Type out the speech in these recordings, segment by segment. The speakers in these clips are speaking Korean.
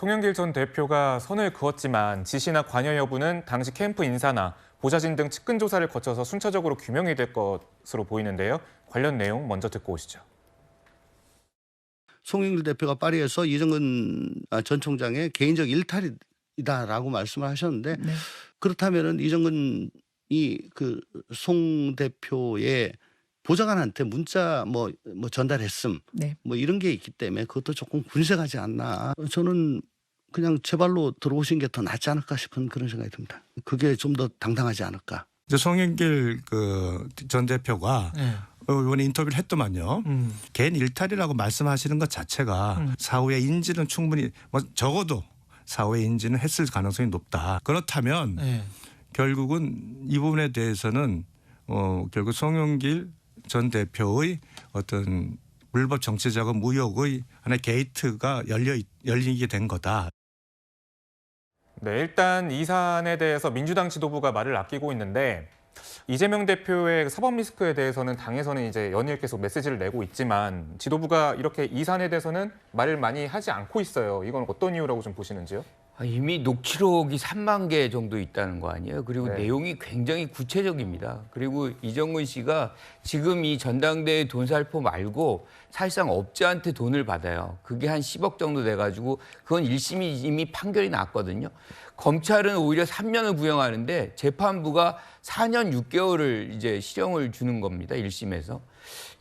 송영길 전 대표가 선을 그었지만 지시나 관여 여부는 당시 캠프 인사나 보좌진 등 측근 조사를 거쳐서 순차적으로 규명이 될 것으로 보이는데요. 관련 내용 먼저 듣고 오시죠. 송영길 대표가 파리에서 이정근 전 총장의 개인적 일탈이다라고 말씀을 하셨는데 네. 그렇다면은 이정근이 그 송 대표의 보좌관한테 문자 뭐 전달했음 네. 뭐 이런 게 있기 때문에 그것도 조금 군색하지 않나. 저는 그냥 제 발로 들어오신 게 더 낫지 않을까 싶은 그런 생각이 듭니다. 그게 좀 더 당당하지 않을까. 이제 송영길 그 전 대표가 이번에 인터뷰를 했더만요. 개인 일탈이라고 말씀하시는 것 자체가 사후의 인지는 충분히 적어도 사후의 인지는 했을 가능성이 높다. 그렇다면 결국은 이 부분에 대해서는 결국 송영길 전 대표의 어떤 불법 정치자금 무역의 하나의 게이트가 열리게 된 거다. 네, 일단 이 사안에 대해서 민주당 지도부가 말을 아끼고 있는데 이재명 대표의 사법 리스크에 대해서는 당에서는 이제 연일 계속 메시지를 내고 있지만 지도부가 이렇게 이 사안에 대해서는 말을 많이 하지 않고 있어요. 이건 어떤 이유라고 좀 보시는지요? 이미 녹취록이 3만 개 정도 있다는 거 아니에요? 그리고 네. 내용이 굉장히 구체적입니다. 그리고 이정근 씨가 지금 이 전당대회 돈 살포 말고 사실상 업자한테 돈을 받아요. 그게 한 10억 정도 돼가지고 그건 1심이 이미 판결이 났거든요. 검찰은 오히려 3년을 구형하는데 재판부가 4년 6개월을 이제 실형을 주는 겁니다. 1심에서.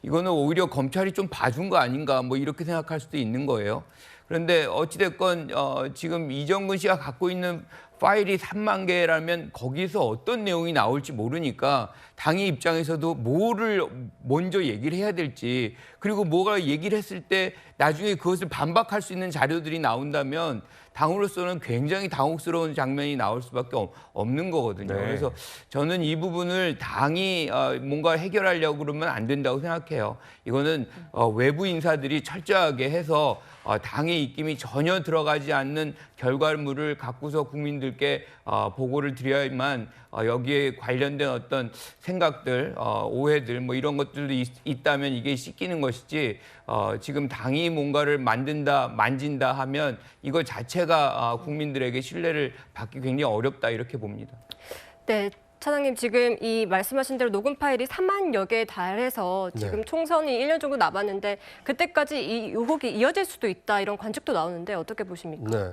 이거는 오히려 검찰이 좀 봐준 거 아닌가 뭐 이렇게 생각할 수도 있는 거예요. 그런데 어찌됐건 지금 이정근 씨가 갖고 있는 파일이 3만 개라면 거기서 어떤 내용이 나올지 모르니까 당의 입장에서도 뭐를 먼저 얘기를 해야 될지 그리고 뭐가 얘기를 했을 때 나중에 그것을 반박할 수 있는 자료들이 나온다면 당으로서는 굉장히 당혹스러운 장면이 나올 수밖에 없는 거거든요. 네. 그래서 저는 이 부분을 당이 뭔가 해결하려고 그러면 안 된다고 생각해요. 이거는 외부 인사들이 철저하게 해서 당의 입김이 전혀 들어가지 않는 결과물을 갖고서 국민들께 보고를 드려야만 여기에 관련된 어떤 생각들, 오해들 뭐 이런 것들도 있다면 이게 씻기는 것이지 지금 당이 뭔가를 만진다 하면 이거 자체가 국민들에게 신뢰를 받기 굉장히 어렵다 이렇게 봅니다. 네. 차장님, 지금 이 말씀하신 대로 녹음 파일이 3만여 개에 달해서 지금 총선이 1년 정도 남았는데 그때까지 이 의혹이 이어질 수도 있다 이런 관측도 나오는데 어떻게 보십니까? 네.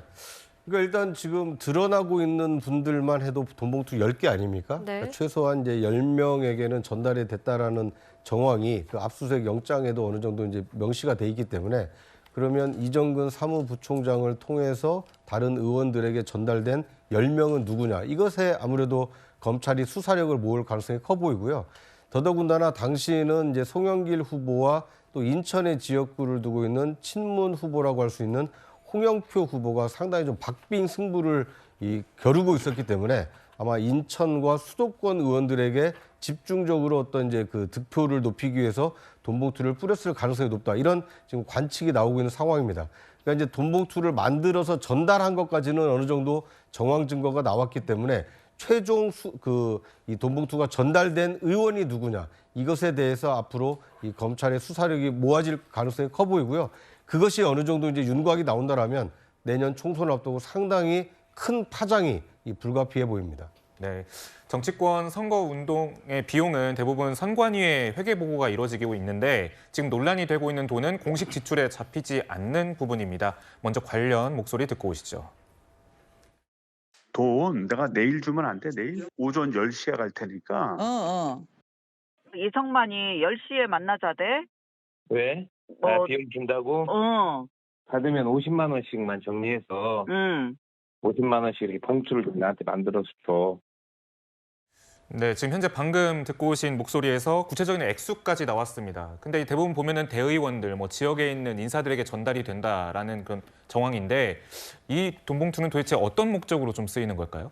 그러니까 일단 지금 드러나고 있는 분들만 해도 돈봉투 10개 아닙니까? 네. 그러니까 최소한 이제 10명에게는 전달이 됐다라는 정황이 그 압수수색 영장에도 어느 정도 이제 명시가 돼 있기 때문에 그러면 이정근 사무부총장을 통해서 다른 의원들에게 전달된 10명은 누구냐? 이것에 아무래도 검찰이 수사력을 모을 가능성이 커 보이고요. 더더군다나 당시에는 이제 송영길 후보와 또 인천의 지역구를 두고 있는 친문 후보라고 할 수 있는 홍영표 후보가 상당히 좀 박빙 승부를 겨루고 있었기 때문에 아마 인천과 수도권 의원들에게 집중적으로 어떤 이제 그 득표를 높이기 위해서 돈봉투를 뿌렸을 가능성이 높다. 이런 지금 관측이 나오고 있는 상황입니다. 그러니까 이제 돈봉투를 만들어서 전달한 것까지는 어느 정도 정황 증거가 나왔기 때문에 최종 이 돈봉투가 전달된 의원이 누구냐 이것에 대해서 앞으로 이 검찰의 수사력이 모아질 가능성이 커 보이고요. 그것이 어느 정도 이제 윤곽이 나온다라면 내년 총선을 앞두고 상당히 큰 파장이 불가피해 보입니다. 네, 정치권 선거운동의 비용은 대부분 선관위의 회계보고가 이루어지고 있는데 지금 논란이 되고 있는 돈은 공식 지출에 잡히지 않는 부분입니다. 먼저 관련 목소리 듣고 오시죠. 돈 내가 내일 주면 안 돼? 내일 오전 10시에 갈 테니까. 이성만이 10시에 만나자대. 왜? 비용 준다고? 받으면 50만 원씩만 정리해서 50만 원씩 이렇게 봉투를 좀 나한테 만들어서 줘. 네, 지금 현재 방금 듣고 오신 목소리에서 구체적인 액수까지 나왔습니다. 근데 대부분 보면은 대의원들, 뭐 지역에 있는 인사들에게 전달이 된다라는 그런 정황인데 이 돈봉투는 도대체 어떤 목적으로 좀 쓰이는 걸까요?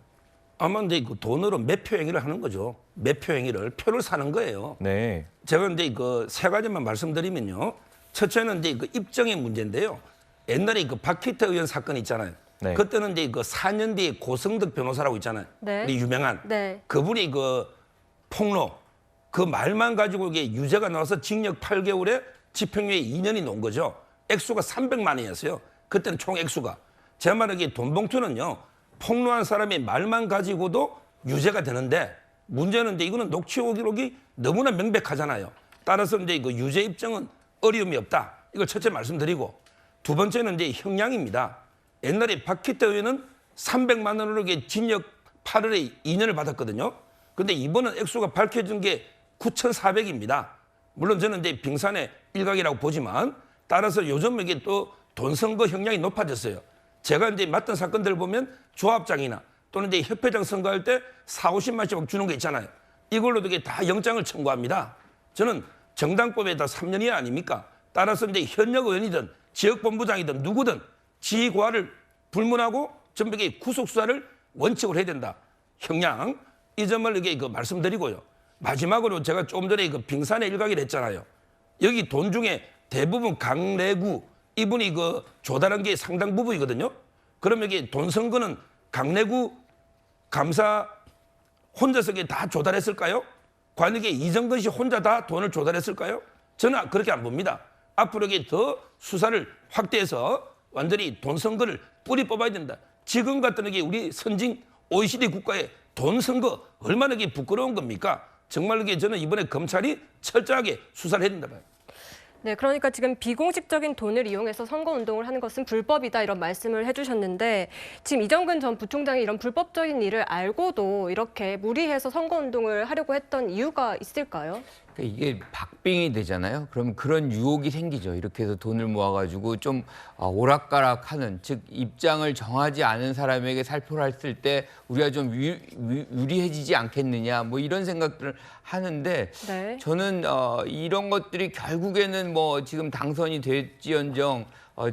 아마 이제 그 돈으로 매표 행위를 하는 거죠. 매표 행위를 표를 사는 거예요. 네. 제가 이제 그 세 가지만 말씀드리면요. 첫째는 이제 그 입증의 문제인데요. 옛날에 그 박희태 의원 사건 있잖아요. 네. 그때는 이제 그 4년 뒤에 고성덕 변호사라고 있잖아요. 네. 우리 유명한. 네. 그분이 그 폭로 그 말만 가지고 이게 유죄가 나와서 징역 8개월에 집행유예 2년이 놓은 거죠. 액수가 300만 원이었어요. 그때는 총 액수가. 제 말에 돈 봉투는요, 폭로한 사람의 말만 가지고도 유죄가 되는데, 문제는 이제 이거는 녹취록 기록이 너무나 명백하잖아요. 따라서 이제 그 유죄 입증은 어려움이 없다. 이걸 첫째 말씀드리고, 두 번째는 이제 형량입니다. 옛날에 박희태 의원은 300만 원으로 징역 8월에 2년을 받았거든요. 근데 이번은 액수가 밝혀진 게 9,400입니다. 물론 저는 이제 빙산의 일각이라고 보지만, 따라서 요즘 이게 또 돈 선거 형량이 높아졌어요. 제가 이제 맡은 사건들 보면 조합장이나 또는 이제 협회장 선거할 때 40~50만씩 주는 거 있잖아요. 이걸로도 이게 다 영장을 청구합니다. 저는 정당법에 다 3년 이하 아닙니까? 따라서 이제 현역 의원이든 지역본부장이든 누구든 지휘고하를 불문하고 전부 구속 수사를 원칙으로 해야 된다. 형량 이 점을 이게 말씀드리고요. 마지막으로 제가 조금 전에 빙산의 일각이라 했잖아요. 여기 돈 중에 대부분 강래구 이분이 조달한 게 상당 부분이거든요. 그럼 여기 돈 선거는 강래구 감사 혼자서 다 조달했을까요? 과연 이게 이정근 씨 혼자 다 돈을 조달했을까요? 저는 그렇게 안 봅니다. 앞으로 이게 더 수사를 확대해서 완전히 돈 선거를 뿌리 뽑아야 된다. 지금 같은 게 우리 선진 OECD 국가의 돈 선거 얼마나 이게 부끄러운 겁니까? 정말 이게 저는 이번에 검찰이 철저하게 수사를 해야 된다 봐요. 네, 그러니까 지금 비공식적인 돈을 이용해서 선거운동을 하는 것은 불법이다 이런 말씀을 해주셨는데 지금 이정근 전 부총장이 이런 불법적인 일을 알고도 이렇게 무리해서 선거운동을 하려고 했던 이유가 있을까요? 이게 박빙이 되잖아요. 그럼 그런 유혹이 생기죠. 이렇게 해서 돈을 모아가지고 좀 오락가락하는, 즉 입장을 정하지 않은 사람에게 살포를 했을 때 우리가 좀 유리해지지 않겠느냐, 뭐 이런 생각들을 하는데 네. 저는 이런 것들이 결국에는 뭐 지금 당선이 될지언정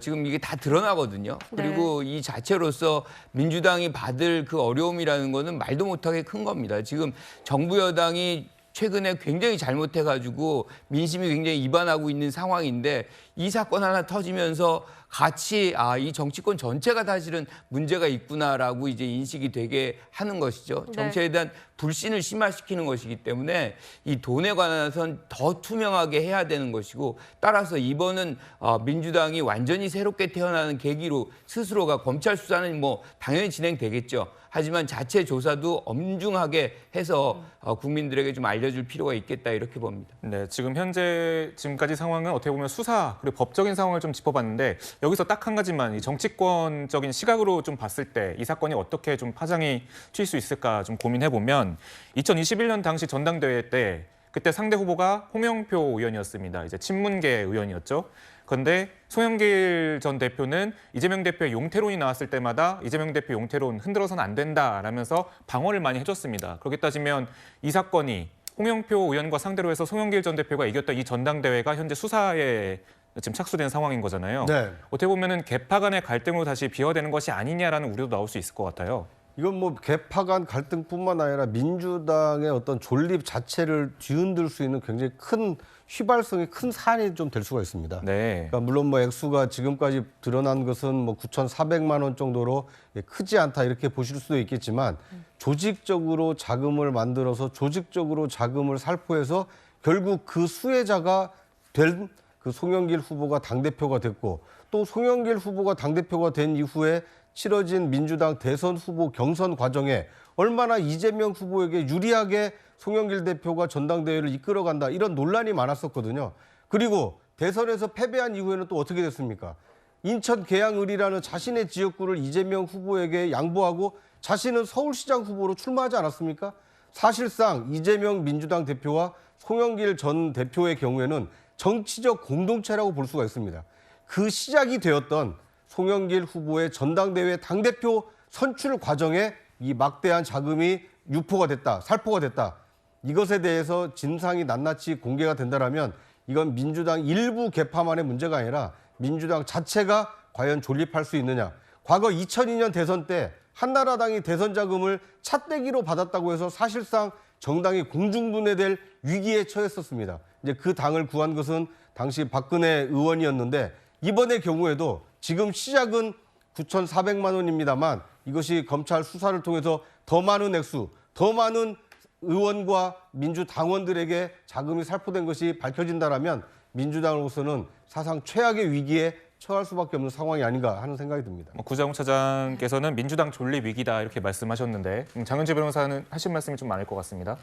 지금 이게 다 드러나거든요. 그리고 이 자체로서 민주당이 받을 그 어려움이라는 거는 말도 못하게 큰 겁니다. 지금 정부 여당이 최근에 굉장히 잘못해가지고 민심이 굉장히 이반하고 있는 상황인데 이 사건 하나 터지면서 같이 이 정치권 전체가 사실은 문제가 있구나라고 이제 인식이 되게 하는 것이죠. 정치에 대한 불신을 심화시키는 것이기 때문에 이 돈에 관해서는 더 투명하게 해야 되는 것이고, 따라서 이번은 민주당이 완전히 새롭게 태어나는 계기로 스스로가 검찰 수사는 뭐 당연히 진행되겠죠. 하지만 자체 조사도 엄중하게 해서 국민들에게 좀 알려줄 필요가 있겠다 이렇게 봅니다. 네, 지금까지 상황은 어떻게 보면 수사 그리고 법적인 상황을 좀 짚어봤는데 여기서 딱 한 가지만 이 정치권적인 시각으로 좀 봤을 때 이 사건이 어떻게 좀 파장이 튈 수 있을까 좀 고민해 보면 2021년 당시 전당대회 때 그때 상대 후보가 홍영표 의원이었습니다. 이제 친문계 의원이었죠. 그런데 송영길 전 대표는 이재명 대표의 용태론이 나왔을 때마다 이재명 대표 용태론 흔들어서는 안 된다라면서 방어를 많이 해줬습니다. 그렇게 따지면 이 사건이 홍영표 의원과 상대로 해서 송영길 전 대표가 이겼던 이 전당대회가 현재 수사에 지금 착수된 상황인 거잖아요. 네. 어떻게 보면은 개파 간의 갈등으로 다시 비화되는 것이 아니냐라는 우려도 나올 수 있을 것 같아요. 이건 뭐 개파 간 갈등뿐만 아니라 민주당의 어떤 존립 자체를 뒤흔들 수 있는 굉장히 큰 휘발성이 큰 사안이 좀 될 수가 있습니다. 네. 그러니까 물론 뭐 액수가 지금까지 드러난 것은 뭐 9,400만 원 정도로 크지 않다 이렇게 보실 수도 있겠지만 조직적으로 자금을 만들어서 조직적으로 자금을 살포해서 결국 그 수혜자가 된 그 송영길 후보가 당대표가 됐고 또 송영길 후보가 당대표가 된 이후에 치러진 민주당 대선 후보 경선 과정에 얼마나 이재명 후보에게 유리하게 송영길 대표가 전당대회를 이끌어간다 이런 논란이 많았었거든요. 그리고 대선에서 패배한 이후에는 또 어떻게 됐습니까? 인천 계양을이라는 자신의 지역구를 이재명 후보에게 양보하고 자신은 서울시장 후보로 출마하지 않았습니까? 사실상 이재명 민주당 대표와 송영길 전 대표의 경우에는 정치적 공동체라고 볼 수가 있습니다. 그 시작이 되었던 송영길 후보의 전당대회 당대표 선출 과정에 이 막대한 자금이 유포가 됐다, 살포가 됐다. 이것에 대해서 진상이 낱낱이 공개가 된다면 이건 민주당 일부 개파만의 문제가 아니라 민주당 자체가 과연 존립할 수 있느냐. 과거 2002년 대선 때 한나라당이 대선 자금을 찻대기로 받았다고 해서 사실상 정당이 공중분해될 위기에 처했었습니다. 이제 그 당을 구한 것은 당시 박근혜 의원이었는데 이번의 경우에도 지금 시작은 9,400만 원입니다만 이것이 검찰 수사를 통해서 더 많은 액수, 더 많은 의원과 민주당원들에게 자금이 살포된 것이 밝혀진다면 민주당으로서는 사상 최악의 위기에 처할 수밖에 없는 상황이 아닌가 하는 생각이 듭니다. 구자홍 차장께서는 민주당 존립 위기다 이렇게 말씀하셨는데 장윤지 변호사는 하신 말씀이 좀 많을 것 같습니다.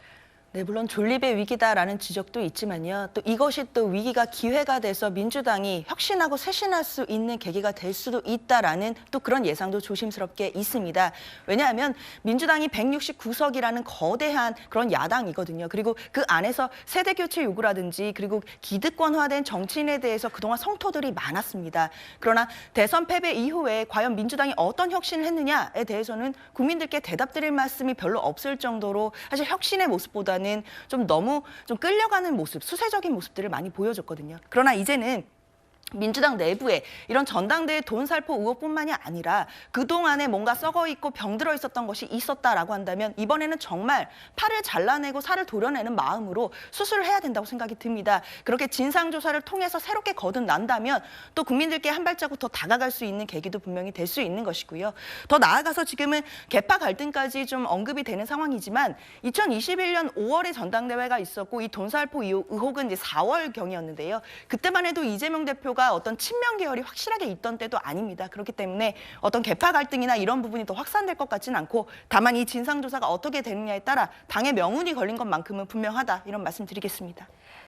네, 물론 존립의 위기다라는 지적도 있지만요. 또 이것이 또 위기가 기회가 돼서 민주당이 혁신하고 쇄신할 수 있는 계기가 될 수도 있다라는 또 그런 예상도 조심스럽게 있습니다. 왜냐하면 민주당이 169석이라는 거대한 그런 야당이거든요. 그리고 그 안에서 세대 교체 요구라든지 그리고 기득권화된 정치인에 대해서 그동안 성토들이 많았습니다. 그러나 대선 패배 이후에 과연 민주당이 어떤 혁신을 했느냐에 대해서는 국민들께 대답드릴 말씀이 별로 없을 정도로 사실 혁신의 모습보다는 좀 너무 좀 끌려가는 모습, 수세적인 모습들을 많이 보여줬거든요. 그러나 이제는 민주당 내부에 이런 전당대회 돈살포 의혹뿐만이 아니라 그동안에 뭔가 썩어 있고 병들어 있었던 것이 있었다라고 한다면 이번에는 정말 팔을 잘라내고 살을 도려내는 마음으로 수술을 해야 된다고 생각이 듭니다. 그렇게 진상조사를 통해서 새롭게 거듭난다면 또 국민들께 한 발자국 더 다가갈 수 있는 계기도 분명히 될 수 있는 것이고요. 더 나아가서 지금은 계파 갈등까지 좀 언급이 되는 상황이지만 2021년 5월에 전당대회가 있었고 이 돈살포 의혹은 이제 4월경이었는데요. 그때만 해도 이재명 대표가 어떤 친명 계열이 확실하게 있던 때도 아닙니다. 그렇기 때문에 어떤 계파 갈등이나 이런 부분이 더 확산될 것 같지는 않고 다만 이 진상조사가 어떻게 되느냐에 따라 당의 명운이 걸린 것만큼은 분명하다 이런 말씀 드리겠습니다.